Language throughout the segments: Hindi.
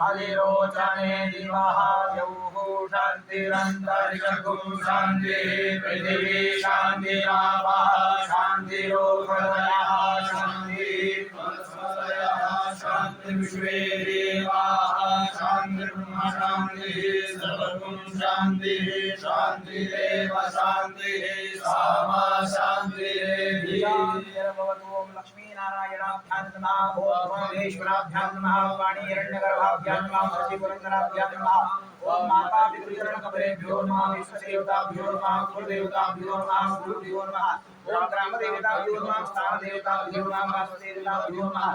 अधिरोचने दिवः यौः शान्तिरन्तरिक्षगुं शान्तिः पृथिवी शान्तिरापः शान्तिरोषधयः शान्तिः वनस्पतयः शान्तिर्विश्वे देवाः शान्तिर्ब्रह्म शान्तिः सर्वगुं शान्तिः शान्तिरेव शान्तिः सामा शान्तिरेव ओम लक्ष्मीनारायणाभ्यां नमः ओम महेश्वराभ्यां नमः वाणीरण्यगर्भाभ्यां नमः शशिपुरन्दराभ्यां नमः ओम माता पितृचरणकमलेभ्यो नमः विश्वदेवताभ्यो नमः कुलदेवताभ्यो नमः गुरुभ्यो नमः ओम ग्रामदेवताभ्यो नमः स्थानदेवताभ्यो नमः वासुदेवताभ्यो नमः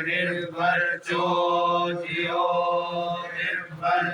निर्भर ज्योतियो निर्भर